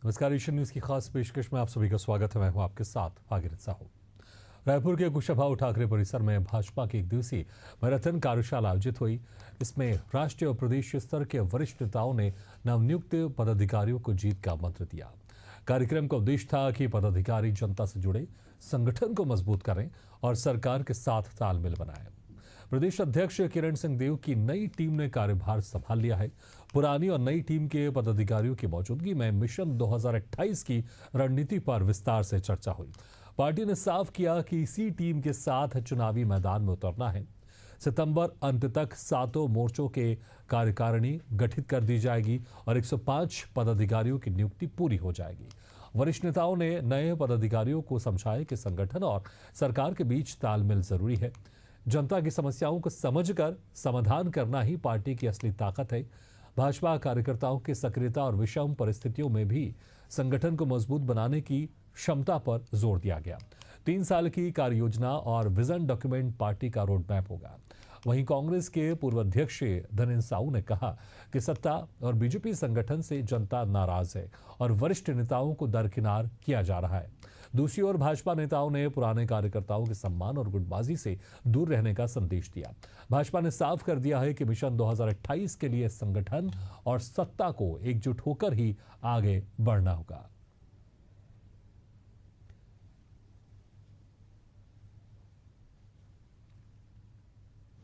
नमस्कार, Asian news की खास पेशकश में आप सभी का स्वागत है। मैं हूं आपके साथ भागीरथ साहू। रायपुर के कुशाभाऊ ठाकरे परिसर में भाजपा की एक दिवसीय मैराथन कार्यशाला आयोजित हुई। इसमें राष्ट्रीय और प्रदेश स्तर के वरिष्ठ नेताओं ने नवनियुक्त पदाधिकारियों को जीत का मंत्र दिया। कार्यक्रम का उद्देश्य था कि पदाधिकारी जनता से जुड़े संगठन को मजबूत करें और सरकार के साथ तालमेल बनाएं। प्रदेश अध्यक्ष किरण सिंह देव की नई टीम ने कार्यभार संभाल लिया है। पुरानी और नई टीम के पदाधिकारियों की मौजूदगी में मिशन 2028 की रणनीति पर विस्तार से चर्चा हुई। पार्टी ने साफ किया कि इसी टीम के साथ चुनावी मैदान में उतरना है। सितंबर अंत तक 7 मोर्चों के कार्यकारिणी गठित कर दी जाएगी और 105 पदाधिकारियों की नियुक्ति पूरी हो जाएगी। वरिष्ठ नेताओं ने नए पदाधिकारियों को समझाया कि संगठन और सरकार के बीच तालमेल जरूरी है। जनता की समस्याओं को समझकर समाधान करना ही पार्टी की असली ताकत है। भाजपा कार्यकर्ताओं की सक्रियता और विषम परिस्थितियों में भी संगठन को मजबूत बनाने की क्षमता पर जोर दिया गया। 3 साल की कार्य योजना और विजन डॉक्यूमेंट पार्टी का रोड मैप होगा। वहीं कांग्रेस के पूर्व अध्यक्ष धनेन्द्र साहू ने कहा कि सत्ता और बीजेपी संगठन से जनता नाराज है और वरिष्ठ नेताओं को दरकिनार किया जा रहा है। दूसरी ओर भाजपा नेताओं ने पुराने कार्यकर्ताओं के सम्मान और गुटबाजी से दूर रहने का संदेश दिया। भाजपा ने साफ कर दिया है कि मिशन 2028 के लिए संगठन और सत्ता को एकजुट होकर ही आगे बढ़ना होगा।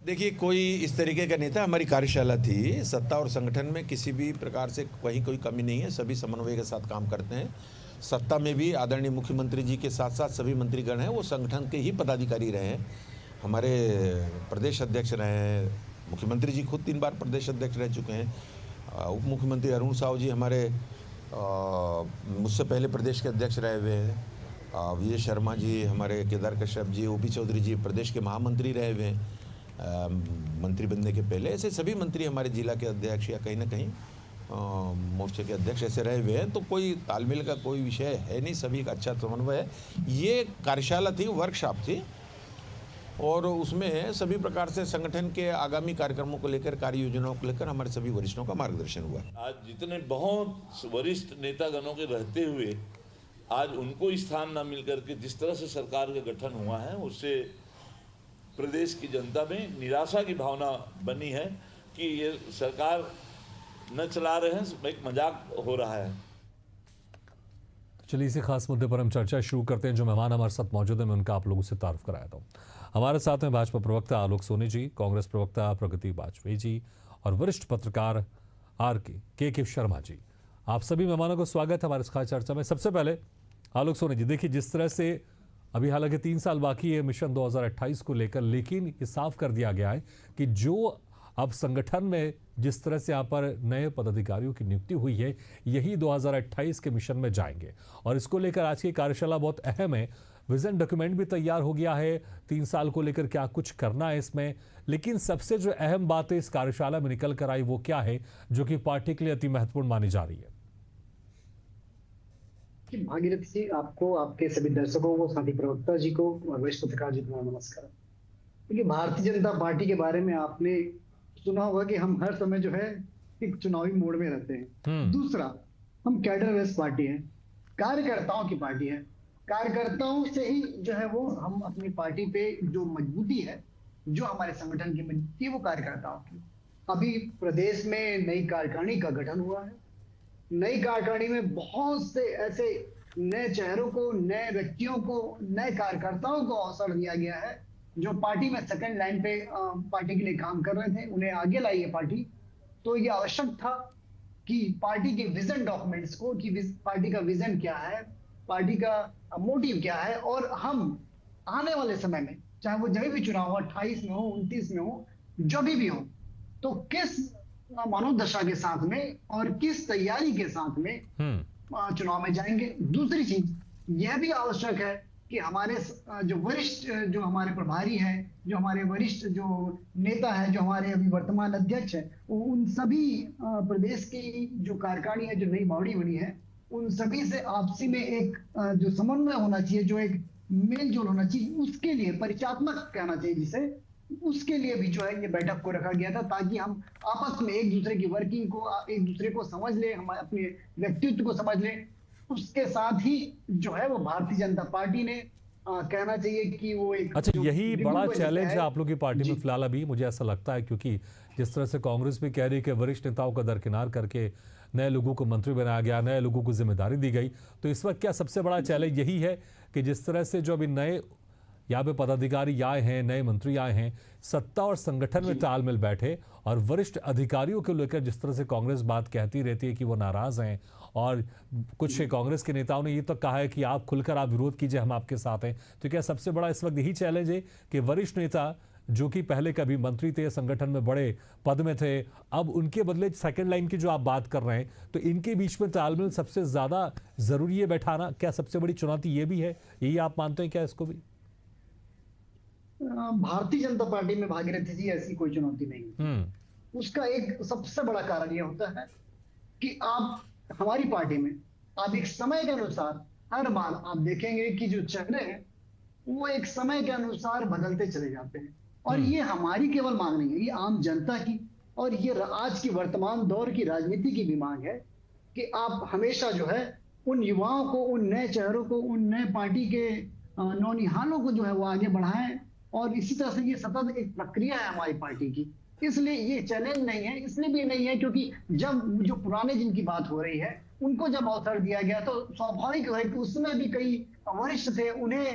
देखिए, कोई इस तरीके का नहीं था। हमारी कार्यशाला थी। सत्ता और संगठन में किसी भी प्रकार से कहीं कोई कमी नहीं है। सभी समन्वय के साथ काम करते हैं। सत्ता में भी आदरणीय मुख्यमंत्री जी के साथ साथ सभी मंत्रीगण हैं, वो संगठन के ही पदाधिकारी रहे हैं। हमारे प्रदेश अध्यक्ष रहे हैं, मुख्यमंत्री जी खुद 3 बार प्रदेश अध्यक्ष रह चुके हैं। उप मुख्यमंत्री अरुण साहू जी हमारे मुझसे पहले प्रदेश के अध्यक्ष रहे हुए हैं। विजय शर्मा जी, हमारे केदार कश्यप जी, ओपी चौधरी जी प्रदेश के महामंत्री रहे हुए हैं मंत्री बनने के पहले। ऐसे सभी मंत्री हमारे जिला के अध्यक्ष या कहीं ना कहीं मोर्चे के अध्यक्ष ऐसे रहे हुए हैं। तो कोई तालमेल का कोई विषय है नहीं, सभी का अच्छा समन्वय है। ये कार्यशाला थी, वर्कशॉप थी, और उसमें सभी प्रकार से संगठन के आगामी कार्यक्रमों को लेकर, कार्य योजनाओं को लेकर हमारे सभी वरिष्ठों का मार्गदर्शन हुआ। आज जितने बहुत वरिष्ठ नेतागणों के रहते हुए आज उनको स्थान न मिलकर के जिस तरह से सरकार का गठन हुआ है, उससे प्रदेश की जनता में निराशा की भावना बनी है कि ये सरकार न चला रहे हैं, एक मजाक हो रहा है। चलिए, इसी खास मुद्दे पर हम चर्चा शुरू करते हैं। जो मेहमान हमारे साथ मौजूद हैं, मैं उनका आप लोगों से तारुफ कराया था। हमारे साथ में भाजपा प्रवक्ता आलोक सोनी जी, कांग्रेस प्रवक्ता प्रगति वाजपेयी जी और वरिष्ठ पत्रकार के शर्मा जी। आप सभी मेहमानों को स्वागत है हमारे इस खास चर्चा में। सबसे पहले आलोक सोनी जी, देखिए जिस तरह से अभी हालांकि 3 साल बाकी है मिशन 2028 को लेकर, लेकिन ये साफ कर दिया गया है कि जो अब संगठन में जिस तरह से यहाँ पर नए पदाधिकारियों की नियुक्ति हुई है, यही 2028 के मिशन में जाएंगे। और इसको लेकर आज की कार्यशाला बहुत अहम है। विजन डॉक्यूमेंट भी तैयार हो गया है, 3 साल को लेकर क्या कुछ करना है इसमें। लेकिन सबसे जो अहम बात है इस कार्यशाला में निकल कर आई, वो क्या है जो कि पार्टी के लिए अति महत्वपूर्ण मानी जा रही है? भागीरथ जी, आपको, आपके सभी दर्शकों को, साथी प्रवक्ता जी को और वरिष्ठ पत्रकार जी को नमस्कार। देखिए, भारतीय जनता पार्टी के बारे में आपने सुना होगा कि हम हर समय जो है एक चुनावी मोड में रहते हैं। दूसरा, हम कैडर बेस्ड पार्टी है, कार्यकर्ताओं की पार्टी है। कार्यकर्ताओं से ही जो है वो हम अपनी पार्टी पे जो मजबूती है, जो हमारे संगठन की मजबूती है, वो कार्यकर्ताओं की। अभी प्रदेश में नई कार्यकारिणी का गठन हुआ है। नई कार्यकारिणी में बहुत से ऐसे नए चेहरों को, नए व्यक्तियों को, नए कार्यकर्ताओं को अवसर दिया गया है जो पार्टी में सेकंड लाइन पे पार्टी के लिए काम कर रहे थे, उन्हें आगे लाई है पार्टी। तो ये आवश्यक था कि पार्टी के विजन डॉक्यूमेंट्स को, कि पार्टी का विजन क्या है, पार्टी का मोटिव क्या है, और हम आने वाले समय में, चाहे वो जब भी चुनाव हो, 28 में हो, 29 में हो, जब भी हो, तो किस मनोदशा के साथ में और किस तैयारी के साथ में चुनाव में जाएंगे। दूसरी चीज यह भी आवश्यक है कि हमारे जो वरिष्ठ, जो हमारे प्रभारी हैं, जो हमारे वरिष्ठ जो नेता हैं, जो हमारे अभी वर्तमान अध्यक्ष हैं, उन सभी प्रदेश की जो कार्यकारिणी है, जो नई बॉडी बनी है, उन सभी से आपसी में एक जो समन्वय होना चाहिए, जो एक मेल जोल होना चाहिए, उसके लिए परिचयात्मक कहना चाहिए जिसे, उसके लिए भी जो है ये बैठक को रखा गया था, ताकि हम आपस में एक दूसरे की वर्किंग को, एक दूसरे को समझ ले, हम अपने व्यक्तित्व को समझ ले। उसके साथ ही जो है वो भारतीय जनता पार्टी ने कहना चाहिए कि वो एक अच्छा, जो यही रिबन बड़ा को चैलेंज लेकर है आप लोग की पार्टी में जी। फिलहाल अभी, मुझे ऐसा लगता है, क्योंकि जिस तरह से कांग्रेस भी कह रही है कि वरिष्ठ नेताओं का दरकिनार करके नए लोगों को मंत्री बनाया गया, नए लोगों को जिम्मेदारी दी गई, तो इस वक्त क्या सबसे बड़ा चैलेंज यही है कि जिस तरह से जो अभी नए यहाँ पे पदाधिकारी आए हैं, नए मंत्री आए हैं, सत्ता और संगठन में तालमेल बैठे और वरिष्ठ अधिकारियों को लेकर जिस तरह से कांग्रेस बात कहती रहती है कि वो नाराज हैं, और कुछ कांग्रेस के नेताओं ने ये तो कहा है कि आप खुलकर आप विरोध कीजिए, हम आपके साथ हैं, तो क्या सबसे बड़ा इस वक्त यही चैलेंज है कि वरिष्ठ नेता जो कि पहले कभी मंत्री थे, संगठन में बड़े पद में थे, अब उनके बदले सेकंड लाइन की जो आप बात कर रहे हैं, तो इनके बीच में तालमेल सबसे ज्यादा जरूरी है बैठाना, क्या सबसे बड़ी चुनौती ये भी है, यही आप मानते हैं क्या इसको भी? भारतीय जनता पार्टी में भागीरथी जी ऐसी कोई चुनौती नहीं है। उसका एक सबसे बड़ा कारण यह होता है कि आप हमारी पार्टी में आप एक समय के अनुसार हर बार आप देखेंगे कि जो चेहरे हैं वो एक समय के अनुसार बदलते चले जाते हैं, और ये हमारी केवल मांग नहीं है, ये आम जनता की और ये आज की वर्तमान दौर की राजनीति की भी मांग है कि आप हमेशा जो है उन युवाओं को, उन नए चेहरों को, उन नए पार्टी के नौनिहालों को जो है वो आगे बढ़ाएं, और इसी तरह से ये सतत एक प्रक्रिया है हमारी पार्टी की। इसलिए ये चैलेंज नहीं है, इसलिए भी नहीं है क्योंकि जब जो पुराने जिनकी बात हो रही है उनको जब अवसर दिया गया तो स्वाभाविक है कि उसमें भी कई वरिष्ठ थे, उन्हें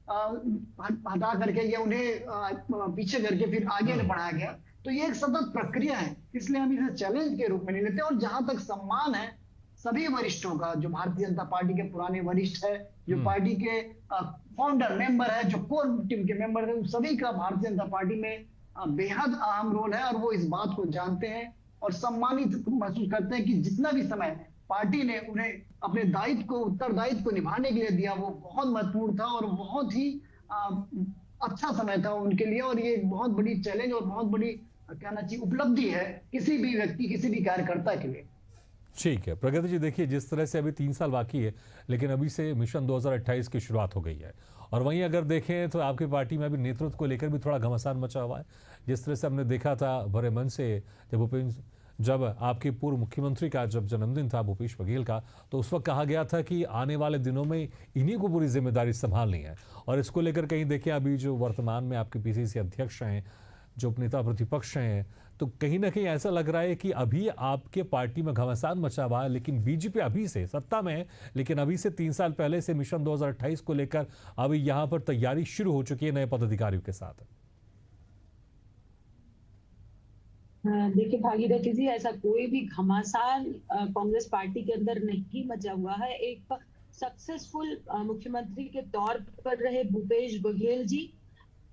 हटा करके या उन्हें पीछे करके फिर आगे बढ़ाया गया। तो ये एक सतत प्रक्रिया है, इसलिए हम इसे चैलेंज के रूप में नहीं लेते। और जहां तक सम्मान है सभी वरिष्ठों का, जो भारतीय जनता पार्टी के पुराने वरिष्ठ है, जो पार्टी के फाउंडर मेंबर है, जो कोर टीम के मेंबर है, उन सभी का भारतीय जनता पार्टी में बेहद अहम रोल है, और वो इस बात को जानते हैं और सम्मानित महसूस करते हैं कि जितना भी समय पार्टी ने उन्हें अपने दायित्व को, उत्तरदायित्व को निभाने के लिए दिया, वो बहुत महत्वपूर्ण था और बहुत ही अच्छा समय था उनके लिए। और ये एक बहुत बड़ी चैलेंज और बहुत बड़ी कहना चाहिए उपलब्धि है किसी भी व्यक्ति, किसी भी कार्यकर्ता के लिए। ठीक है प्रगति जी, देखिए जिस तरह से अभी 3 साल बाकी है, लेकिन अभी से मिशन 2028 की शुरुआत हो गई है, और वहीं अगर देखें तो आपकी पार्टी में अभी नेतृत्व को लेकर भी थोड़ा घमासान मचा हुआ है। जिस तरह से हमने देखा था बड़े मन से जब आपके पूर्व मुख्यमंत्री का जब जन्मदिन था भूपेश बघेल का, तो उस वक्त कहा गया था कि आने वाले दिनों में इन्हीं को पूरी जिम्मेदारी संभालनी है, और इसको लेकर कहीं देखिए अभी जो वर्तमान में आपके पीसीसी अध्यक्ष हैं, जो उपनेता प्रतिपक्ष हैं, तो कहीं ना कहीं ऐसा लग रहा है कि अभी आपके पार्टी में घमासान मचा हुआ है, लेकिन बीजेपी अभी से सत्ता में है, लेकिन अभी से 3 साल पहले से मिशन 2028 को लेकर अभी यहां पर तैयारी शुरू हो चुकी है नए पदाधिकारियों के साथ। देखिए भागीरथी जी, ऐसा कोई भी घमासान कांग्रेस पार्टी के अंदर नहीं मचा हुआ है। एक सक्सेसफुल मुख्यमंत्री के तौर पर रहे भूपेश बघेल जी,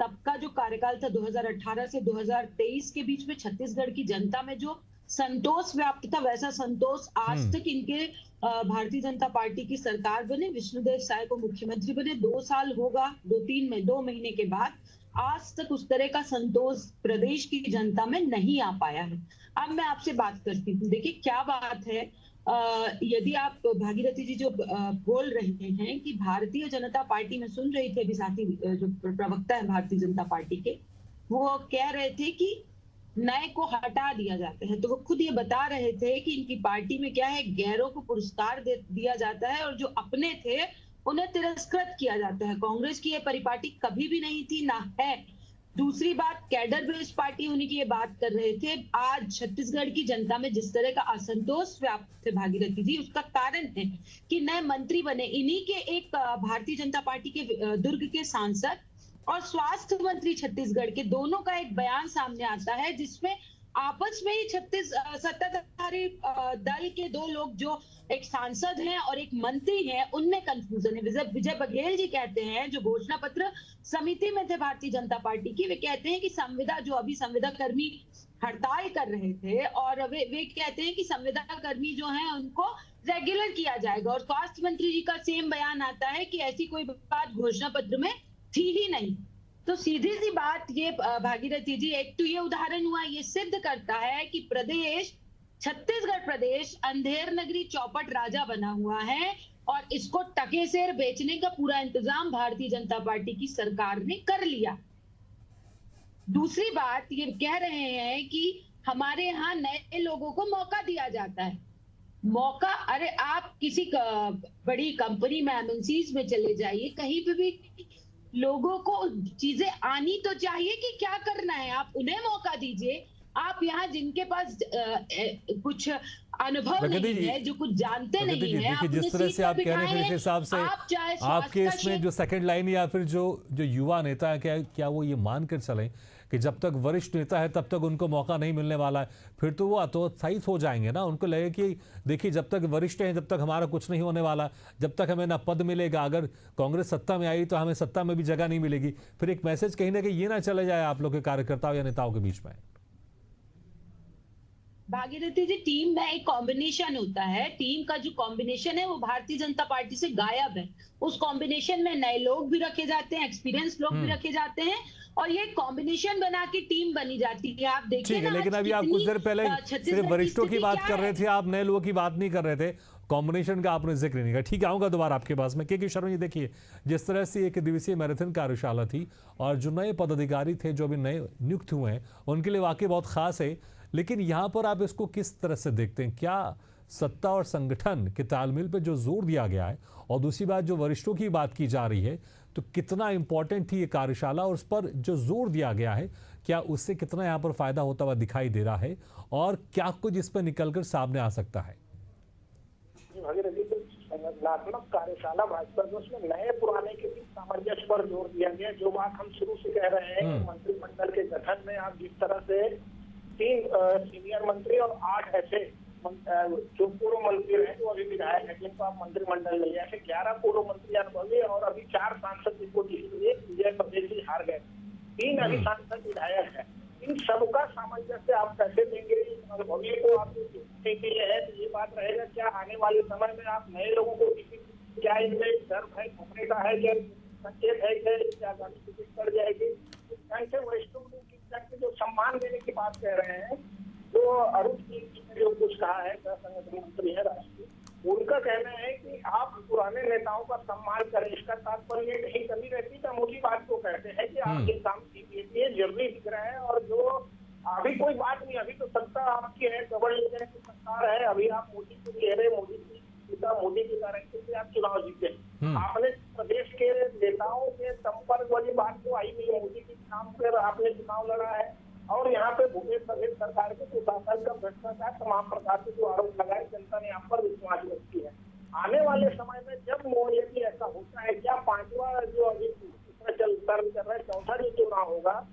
तब का जो कार्यकाल था 2018 से 2023 के बीच में छत्तीसगढ़ की जनता में जो संतोष व्याप्त था, वैसा संतोष आज तक इनके भारतीय जनता पार्टी की सरकार बने, विष्णुदेव साय को मुख्यमंत्री बने 2 साल होगा, 2 महीने के बाद, आज तक उस तरह का संतोष प्रदेश की जनता में नहीं आ पाया है। अब मैं आपसे बात करती हूँ, देखिए क्या बात है, यदि आप भागीरथी जी जो बोल रहे हैं कि भारतीय जनता पार्टी में, सुन रही थे अभी साथी जो प्रवक्ता है भारतीय जनता पार्टी के, वो कह रहे थे कि नए को हटा दिया जाता है, तो वो खुद ये बता रहे थे कि इनकी पार्टी में क्या है, गैरों को पुरस्कार दिया जाता है और जो अपने थे उन्हें तिरस्कृत किया जाता है। कांग्रेस की ये परिपाटी कभी भी नहीं थी, ना है। दूसरी बात, कैडर बेस्ड पार्टी होने की ये बात कर रहे थे। आज छत्तीसगढ़ की जनता में जिस तरह का असंतोष व्याप्त है भागीरथी जी, उसका कारण है कि नए मंत्री बने, इन्हीं के एक भारतीय जनता पार्टी के दुर्ग के सांसद और स्वास्थ्य मंत्री छत्तीसगढ़ के, दोनों का एक बयान सामने आता है जिसमें आपस में ही सत्ताधारी दल के 2 लोग, जो एक सांसद हैं और एक मंत्री हैं, उनमें कंफ्यूजन है। विजय बघेल जी कहते हैं, जो घोषणा पत्र समिति में थे भारतीय जनता पार्टी की, वे कहते हैं कि संविदा कर्मी हड़ताल कर रहे थे और वे कहते हैं कि संविदा कर्मी जो हैं उनको रेगुलर किया जाएगा, और स्वास्थ्य मंत्री जी का सेम बयान आता है कि ऐसी कोई बात घोषणा पत्र में थी ही नहीं। तो सीधी सी बात ये भागीरथी जी, एक तो ये उदाहरण हुआ, ये सिद्ध करता है कि छत्तीसगढ़ प्रदेश अंधेर नगरी चौपट राजा बना हुआ है और इसको टकेसेर बेचने का पूरा इंतजाम भारतीय जनता पार्टी की सरकार ने कर लिया। दूसरी बात ये कह रहे हैं कि हमारे यहाँ नए लोगों को मौका दिया जाता है, मौका, अरे आप किसी बड़ी कंपनी में, एमएनसीज में चले जाइए, कहीं पे भी लोगों को चीजें आनी तो चाहिए कि क्या करना है, आप उन्हें मौका दीजिए। आप यहाँ जिनके पास कुछ अनुभव प्रगति नहीं जी, है, जो कुछ जानते प्रगति नहीं जी, है, देखिए आप जिस उन्हें तरह सीट से पर आप कह रहे हैं बिठाए फिर इस हैं। हिसाब से आप चाहे आपके स्वास्थ्य का इसमें जो सेकंड लाइन या फिर जो युवा नेता है, क्या वो ये मान कर चलें कि जब तक वरिष्ठ नेता है तब तक उनको मौका नहीं मिलने वाला है, फिर तो वो हतोत्साहित हो जाएंगे ना। उनको लगे कि देखिए जब तक वरिष्ठ हैं जब तक हमारा कुछ नहीं होने वाला, जब तक हमें ना पद मिलेगा, अगर कांग्रेस सत्ता में आई तो हमें सत्ता में भी जगह नहीं मिलेगी। फिर एक मैसेज कहीं ना कहीं ये ना चले जाए आप लोग के कार्यकर्ताओं या नेताओं के बीच में। भागीरथी जी, टीम में एक कॉम्बिनेशन होता है, टीम का जो कॉम्बिनेशन है वो भारतीय जनता पार्टी से गायब है। उस कॉम्बिनेशन में नए लोग भी रखे जाते हैं, एक्सपीरियंस लोग भी रखे जाते हैं, और ये कॉम्बिनेशन बना के टीम बनी जाती है। आप देखिए ठीक है, ना, लेकिन आज अभी आप कुछ देर पहले छत्तीसगढ़ सिर्फ की वरिष्ठों की स्थिति बात क्या कर रहे है? थे, आप नए लोगों की बात नहीं कर रहे थे, कॉम्बिनेशन का आपने जिक्र नहीं किया। ठीक है, आऊंगा दोबारा आपके पास में। के शर्मा जी, देखिए जिस तरह से एक दिवसीय मैराथन कार्यशाला थी और जो नए पदाधिकारी थे जो अभी नए नियुक्त हुए हैं उनके लिए वाकई बहुत खास है, लेकिन यहाँ पर आप इसको किस तरह से देखते हैं? क्या सत्ता और संगठन के तालमेल पर जो जोर दिया गया है, और दूसरी बात जो वरिष्ठों की बात की जा रही है, तो कितना इंपॉर्टेंट थी ये कार्यशाला और उस पर जो जोर दिया गया है, क्या उससे कितना यहाँ पर फायदा होता हुआ दिखाई दे रहा है, और क्या कुछ इस पर निकलकर सामने आ सकता है? भागीरथी, संगठनात्मक कार्यशाला भाजपा में, उसमें नए पुराने के बीच सामंजस्य पर जोर दिया गया। जो बात हम शुरू से कह रहे हैं कि मंत्रिमंडल के गठन में आप जिस तरह से 3 सीनियर मंत्री और 8 ऐसे जो पूर्व मंत्री रहे जो अभी विधायक है जिनको आप मंत्रिमंडल में, ऐसे 11 पूर्व मंत्री अनुभवी और अभी 4 सांसद जिनको जिसलिए विजय परदेशी हार गए, 3 अभी सांसद विधायक है। इन सबका सामंजस्य आप कैसे देंगे अनुभवी को? आप के लिए है तो ये बात रहेगा, क्या आने वाले समय में आप नए लोगों को क्या इनमें डर भय घुटने का है, क्या संकेत है क्या गाड़ी टिकट पड़ जाएगी? से वरिष्ठों को जो सम्मान देने की बात कह रहे हैं, जो अरुण सिंह जी ने जो कुछ कहा है, संगठन मंत्री है राष्ट्रीय, उनका कहना है कि आप पुराने नेताओं का सम्मान करें। इसका तात्पर्य कहीं कमी रहती तो हम उसी बात को कहते हैं कि आप ये काम कीजिए, जरूरी दिख रहा है। और जो अभी कोई बात नहीं, अभी तो सत्ता आपकी है, डबल इंजन की सरकार है, अभी आप मोदी को ले रहे, मोदी की गारंटी से आप चुनाव जीते। आपने प्रदेश के नेताओं के संपर्क वाली बात तो आई नहीं है, मोदी के नाम पर आपने चुनाव लड़ा है, और यहाँ पे भूपेश बघेल सरकार के सुशासन का भ्रष्टाचार तमाम प्रकार के जो आरोप लगाए, जनता ने आप पर विश्वास रखती है। आने वाले समय में जब यदि ऐसा होता है, क्या 5वां जो अभी चल रहा है, 4था जो चुनाव होगा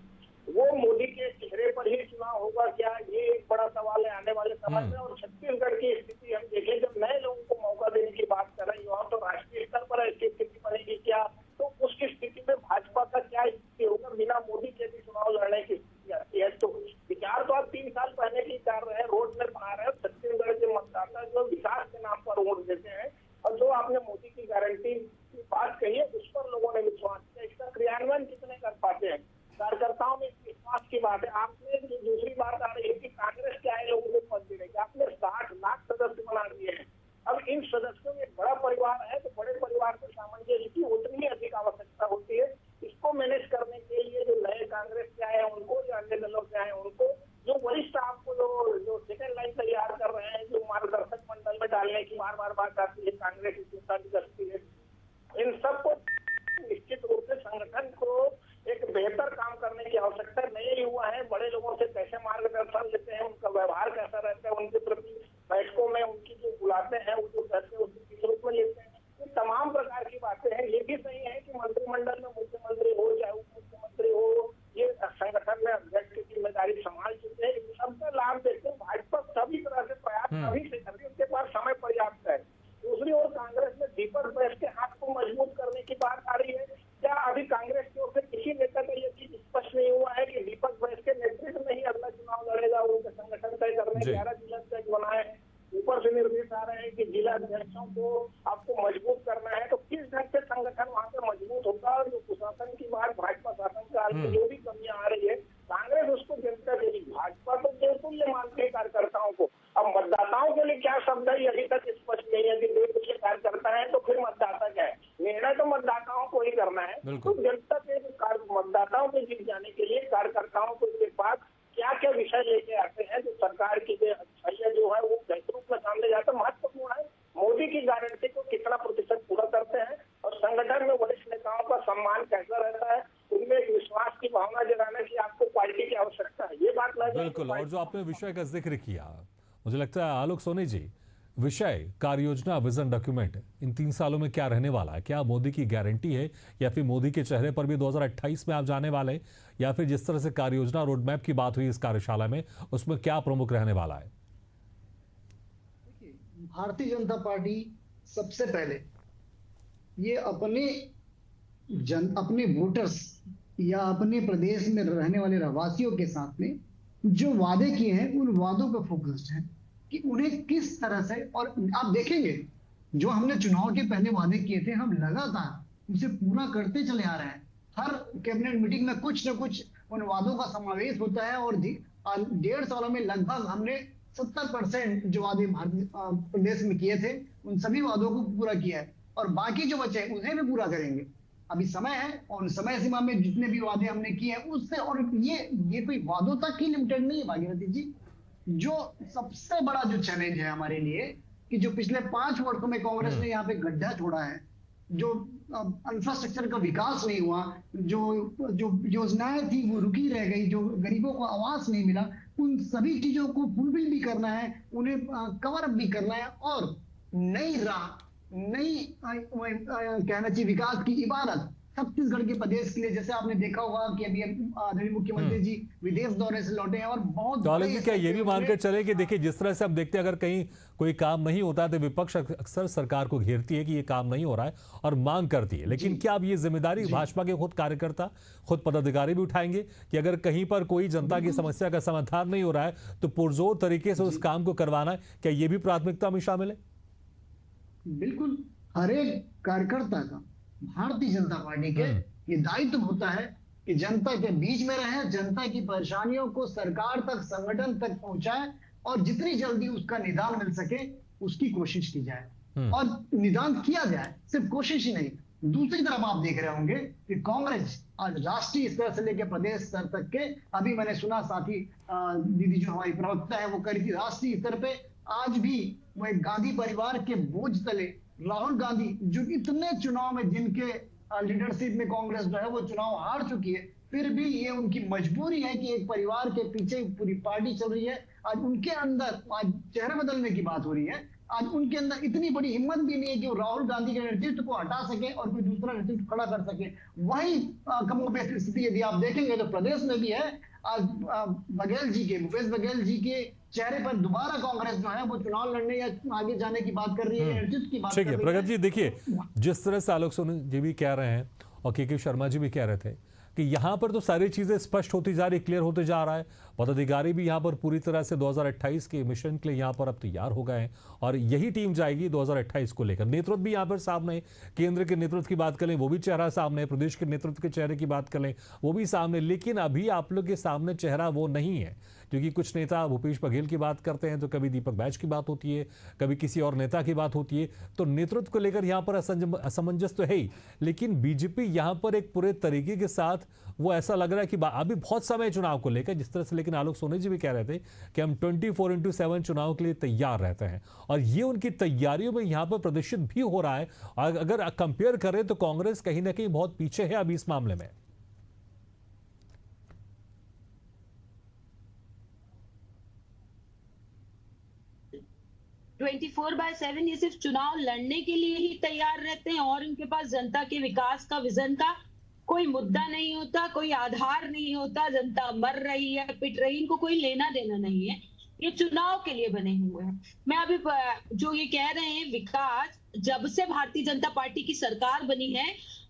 वो मोदी के चेहरे पर ही चुनाव होगा क्या? ये एक बड़ा सवाल है आने वाले समय में। और छत्तीसगढ़ की स्थिति हम देखें, जब नए लोगों को मौका देने की बात कर रहे हैं, तो राष्ट्रीय स्तर पर ऐसी स्थिति बनेगी क्या? तो उसकी स्थिति में भाजपा का क्या स्थिति होगा? बिना मोदी के भी चुनाव लड़ने की स्थिति आती है। तो विचार तो आप 3 साल पहले ही कर रहे हैं, रोड में बना रहे हैं। छत्तीसगढ़ के मतदाता जो विकास के नाम पर वोट देते हैं, और जो आपने मोदी की गारंटी की बात कही है उस पर लोगों ने विश्वास किया, इसका क्रियान्वयन कितने कर पाते हैं? कार्यकर्ताओं में विश्वास की बात है। आपने जो दूसरी बात आ रही है कि कांग्रेस क्या है लोगों को पद देने की, आपने 60 लाख सदस्य बना दिए हैं। अब इन सदस्यों में बड़ा परिवार है, तो बड़े परिवार के सामंजस्य की उतनी ही अधिक आवश्यकता होती है। इसको मैनेज करने के लिए जो नए कांग्रेस क्या है उनको, जो अन्य दलों क्या है उनको, जो वरिष्ठ आपको जो सेकंड लाइन तैयार कर रहे हैं, जो मार्गदर्शक मंडल में डालने की बार बार बात आती है, कांग्रेस की चिंता भी करती है, इन सबको निश्चित रूप से संगठन को एक बेहतर काम करने की आवश्यकता है। नए युवा हैं, बड़े लोगों से कैसे मार्गदर्शन लेते हैं, उनका व्यवहार कैसा रहता है, उनके प्रति बैठकों में उनकी जो बुलाते हैं वो जो कहते हैं उसको किस रूप में लेते हैं, ये तमाम प्रकार की बातें हैं। ये भी सही है कि मंत्रिमंडल में मुख्यमंत्री हो चाहे उप मुख्यमंत्री हो, ये संगठन में अध्यक्ष की जिम्मेदारी संभाल चुके हैं। सबका लाभ देते हैं। भाजपा सभी तरह से प्रयास अभी से कर रही है, उनके पास समय पर्याप्त है। दूसरी ओर कांग्रेस में दीपक बैठ के हाथ को मजबूत करने की बात आ रही है। क्या अभी कांग्रेस की ओर से किसी नेता का ये चीज स्पष्ट नहीं हुआ है कि दीपक बैठ के नेतृत्व में ही अगला चुनाव लड़ेगा? उनके संगठन तय करने 11 जिला अध्यक्ष बनाए हैं, ऊपर से निर्देश आ रहे हैं कि जिला अध्यक्षों को आपको मजबूत करना है। तो किस ढंग से संगठन वहां पे मजबूत होगा? और जो कुशासन की बात, भाजपा शासन काल में जो भी कमियां आ रही है, कांग्रेस उसको जनता देगी। भाजपा तो देवतुल्य मानते हैं कार्यकर्ताओं को। अब मतदाताओं के लिए क्या शब्द है अभी तक स्पष्ट नहीं है कि देवतुल्य कार्यकर्ता है, तो फिर मतदाता क्या है? निर्णय तो मतदाताओं को ही करना है। तो जनता के मतदाताओं के जीत जाने के लिए कार्यकर्ताओं को इसके बाद क्या क्या विषय लेके आते हैं, जो सरकार की जो है वो रूप में सामने जाता है, महत्व बिल्कुल, और जो आपने विषय का जिक्र किया, मुझे लगता है आलोक सोनी जी, विषय, कार्य योजना, विजन डॉक्यूमेंट इन 3 सालों में क्या रहने वाला है? क्या मोदी की गारंटी है, या फिर मोदी के चेहरे पर भी 2028 में आप जाने वाले हैं, या फिर जिस तरह से कार्य योजना रोड मैप की बात हुई इस कार्यशाला में, उसमें क्या प्रमुख रहने वाला है? भारतीय जनता पार्टी सबसे पहले ये अपने वोटर्स या अपने प्रदेश में रहने वाले रहवासियों के साथ में जो वादे किए हैं उन वादों पर फोकस्ड है कि उन्हें किस तरह से, और आप देखेंगे जो हमने चुनाव के पहले वादे किए थे हम लगातार उसे पूरा करते चले आ रहे हैं। हर कैबिनेट मीटिंग में कुछ न कुछ उन वादों का समावेश होता है और 1.5 सालों में लगभग हमने 70% जो वादे भारतीय प्रदेश में किए थे उन सभी वादों को पूरा किया है, और बाकी जो बचे उन्हें भी पूरा करेंगे। अभी समय है और समय सीमा में जितने भी वादे हमने किए हैं उससे, और ये कोई वादों तक ही लिमिटेड नहीं है भागीरथी जी। जो सबसे बड़ा जो चैलेंज है हमारे लिए कि जो पिछले 5 वर्षों में कांग्रेस ने यहाँ पे गड्ढा छोड़ा है, जो इंफ्रास्ट्रक्चर का विकास नहीं हुआ, जो योजनाएं थी वो रुकी रह गई, जो गरीबों को आवास नहीं मिला, उन सभी चीजों को फुलफिल भी करना है, उन्हें कवर अप भी करना है, और नई राह, नई कहना चाहिए विकास की इबारत छत्तीसगढ़ के प्रदेश के लिए। जैसे आपने देखा होगा कि अभी आदरणीय मुख्यमंत्री जी विदेश दौरे से लौटे हैं और बहुत तो आलोक जी, क्या ये भी मानकर चले कि देखिए जिस तरह से हम देखते हैं अगर कहीं कोई काम नहीं होता है तो विपक्ष अक्सर सरकार को घेरती है कि ये काम नहीं हो रहा है और मांग करती है, लेकिन क्या अब ये जिम्मेदारी भाजपा के खुद कार्यकर्ता, खुद पदाधिकारी भी उठाएंगे कि अगर कहीं पर कोई जनता की समस्या का समाधान नहीं हो रहा है तो पुरजोर तरीके से उस काम को करवाना है? क्या ये भी प्राथमिकता में शामिल है? बिल्कुल, हर एक कार्यकर्ता का भारतीय जनता पार्टी के ये दायित्व होता है कि जनता के बीच में रहे, जनता की परेशानियों को सरकार तक, संगठन तक पहुंचाए और जितनी जल्दी उसका निदान मिल सके उसकी कोशिश की जाए और निदान किया जाए, सिर्फ कोशिश ही नहीं। दूसरी तरफ आप देख रहे होंगे कि कांग्रेस आज राष्ट्रीय स्तर से लेकर प्रदेश स्तर तक के, अभी मैंने सुना साथी दीदी जो हमारी प्रवक्ता है वो करी थी, राष्ट्रीय स्तर पे आज भी वो एक गांधी परिवार के बोझ तले राहुल गांधी, जो इतने चुनाव में जिनके लीडरशिप में कांग्रेस जो है वो चुनाव हार चुकी है, फिर भी ये उनकी मजबूरी है कि एक परिवार के पीछे पूरी पार्टी चल रही है। आज उनके अंदर आज चेहरा बदलने की बात हो रही है, आज उनके अंदर इतनी बड़ी हिम्मत भी नहीं है कि वो राहुल गांधी के नेतृत्व को हटा सके और कोई दूसरा नेतृत्व खड़ा कर सके। वही कमोबेश स्थिति यदि आप देखेंगे तो प्रदेश में भी है। आज बघेल जी के, भूपेश बघेल जी के चेहरे पर दोबारा कांग्रेस जो है वो चुनाव लड़ने या आगे जाने की बात कर रही है, नेतृत्व की बात कर रही है। प्रगत जी, देखिए जिस तरह से आलोक सोनी जी भी कह रहे हैं और के शर्मा जी भी कह रहे थे कि यहाँ पर तो सारी चीजें स्पष्ट होती जा रही, क्लियर होते जा रहा है, पदाधिकारी भी यहाँ पर पूरी तरह से 2028 के मिशन के लिए यहाँ पर अब तैयार हो गए हैं और यही टीम जाएगी 2028 को लेकर। नेतृत्व भी यहाँ पर सामने है, केंद्र के नेतृत्व की बात करें वो भी चेहरा सामने है, प्रदेश के नेतृत्व के चेहरे की बात करें वो भी सामने, लेकिन अभी आप लोग के सामने चेहरा वो नहीं है। क्योंकि कुछ नेता भूपेश बघेल की बात करते हैं तो कभी दीपक बैज की बात होती है, कभी किसी और नेता की बात होती है, तो नेतृत्व को लेकर यहाँ पर असमंजस तो है ही, लेकिन बीजेपी यहाँ पर एक पूरे तरीके के साथ वो ऐसा लग रहा है कि अभी बहुत समय चुनाव को लेकर जिस तरह से, लेकिन आलोक सोनी जी भी कह रहे थे कि हम 24/7 चुनाव के लिए तैयार रहते हैं और ये उनकी तैयारियों में यहाँ पर प्रदर्शित भी हो रहा है। और अगर कंपेयर करें तो कांग्रेस कहीं ना कहीं बहुत पीछे है अभी इस मामले में। 24/7 ये सिर्फ चुनाव लड़ने के लिए ही तैयार रहते हैं और इनके पास जनता के विकास का, विजन का कोई मुद्दा नहीं होता, कोई आधार नहीं होता। जनता मर रही है, पिट रही, इनको कोई लेना देना नहीं है, ये चुनाव के लिए बने हुए हैं। मैं अभी जो ये कह रहे हैं विकास, जब से भारतीय जनता पार्टी की सरकार बनी है,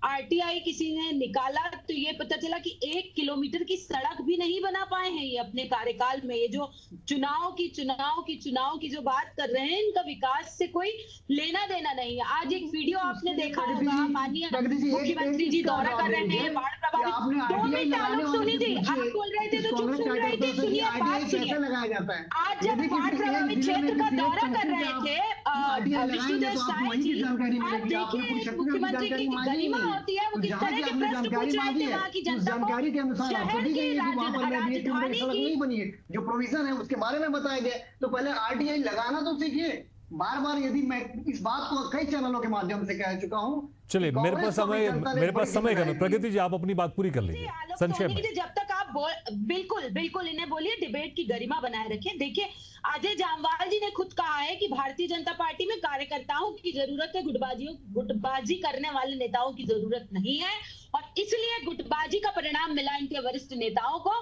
आरटीआई किसी ने निकाला तो ये पता चला कि 1 किलोमीटर की सड़क भी नहीं बना पाए हैं ये अपने कार्यकाल में। ये जो चुनाव की जो बात कर रहे हैं, इनका विकास से कोई लेना देना नहीं है। आज एक वीडियो आपने देखा होगा, माननीय मुख्यमंत्री जी दौरा कर रहे हैं बाढ़ प्रभावित। 2 मिनट आलोक सोनी जी, आप बोल रहे थे तो चुप सुन रहे थे, सुनिए बात सुनिए। आज जब बाढ़ प्रभावित क्षेत्र का दौरा कर रहे थे विष्णुदेव साय जी, आप देखिए मुख्यमंत्री की गरिमा होती है, वो किस तरह के प्रश्न पूछ रहे थे वहाँ की जनता को, शहर की राजधानी की जो प्रोविजन है उसके बारे में बताया गया। तो पहले आरटीआई लगाना तो सीखिए, बार बार यदि मैं इस बात को कई चैनलों के माध्यम से कह चुका हूं। चलिए, मेरे पास समय कम है। प्रगति जी, आप अपनी बात पूरी कर लीजिए आलोक संक्षेप सोनी में। जी, जब तक आप बिल्कुल बिल्कुल इन्हें बोलिए, डिबेट की गरिमा बनाए रखें। देखिए, अजय जामवाल जी ने खुद कहा है कि भारतीय जनता पार्टी में कार्यकर्ताओं की जरूरत है, गुटबाजी करने वाले नेताओं की जरूरत नहीं है, और इसलिए गुटबाजी का परिणाम मिला इनके वरिष्ठ नेताओं को,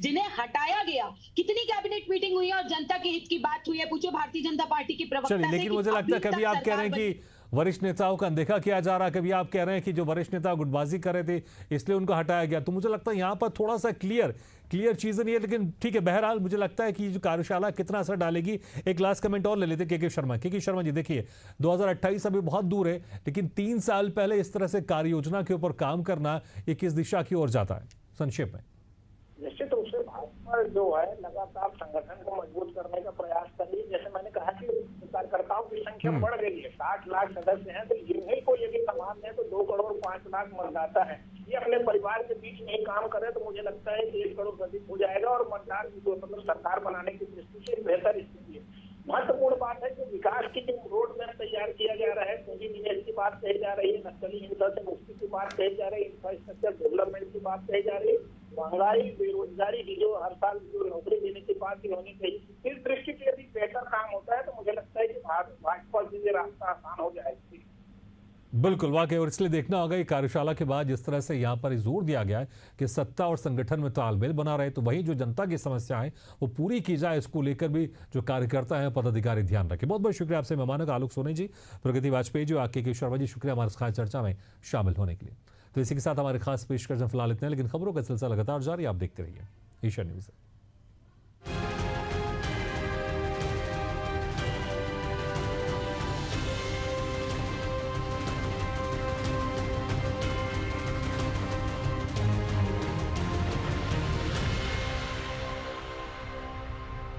जिन्हें हटाया गया। कितनी कैबिनेट मीटिंग हुई है और जनता के हित की बात हुई है, पूछो भारतीय जनता पार्टी की प्रवक्ता चलिए, से लेकिन कि मुझे लगता है अभी कभी तक आप कह रहे हैं सरकार कि वरिष्ठ नेताओं का अनदेखा किया जा रहा है, कभी आप कह रहे हैं कि जो वरिष्ठ नेता गुटबाजी कर रहे थे इसलिए उनको हटाया गया। तो मुझे लगता है यहाँ पर थोड़ा सा क्लियर चीजें नहीं है, लेकिन ठीक है। बहरहाल मुझे लगता है कि जो कार्यशाला कितना असर डालेगी। एक लास्ट कमेंट और ले लेते के शर्मा। के शर्मा जी, देखिए 2028 अभी बहुत दूर है, लेकिन 3 साल पहले इस तरह से कार्य योजना के ऊपर काम करना, ये किस दिशा की ओर जाता है संक्षेप में? निश्चित रूप से भाजपा जो है लगातार संगठन को मजबूत करने का प्रयास कर रही है। जैसे मैंने कहा कि कार्यकर्ताओं की संख्या बढ़ गई है, 60 लाख सदस्य हैं, तो इन्हीं को यदि समान है तो 2 करोड़ 5 लाख मतदाता है, ये अपने परिवार के बीच में काम करे तो मुझे लगता है कि 1 करोड़ अधिक हो जाएगा और मतदान मतलब सरकार बनाने की दृष्टि से बेहतर स्थिति है। महत्वपूर्ण बात है कि विकास की जो रोड मैप तैयार किया जा रहा है, पूंजी निवेश की बात कही जा रही है, नक्सली हिंसा से मुक्ति की बात कही जा रही है, इंफ्रास्ट्रक्चर डेवलपमेंट की बात कही जा रही है, महंगाई बेरोजगारी की जो हर साल जो नौकरी देने की बात भी होनी चाहिए। इस दृष्टि से यदि बेहतर काम होता है तो मुझे लगता है कि भाजपा के लिए रास्ता आसान हो जाएगा। बिल्कुल, वाकई। और इसलिए देखना होगा कि कार्यशाला के बाद जिस तरह से यहाँ पर जोर दिया गया है कि सत्ता और संगठन में तालमेल बना रहे, तो वही जो जनता की समस्याएं वो पूरी की जाए, इसको लेकर भी जो कार्यकर्ता हैं, पदाधिकारी ध्यान रखें। बहुत बहुत शुक्रिया आपसे मेहमानों का, आलोक सोनी जी, प्रगति वाजपेयी जी, के शर्मा जी, शुक्रिया हमारे खास चर्चा में शामिल होने के लिए। तो इसी के साथ हमारे खास पेशकश फिलहाल इतने, लेकिन खबरों का सिलसिला लगातार जारी, आप देखते रहिए एशिया न्यूज़।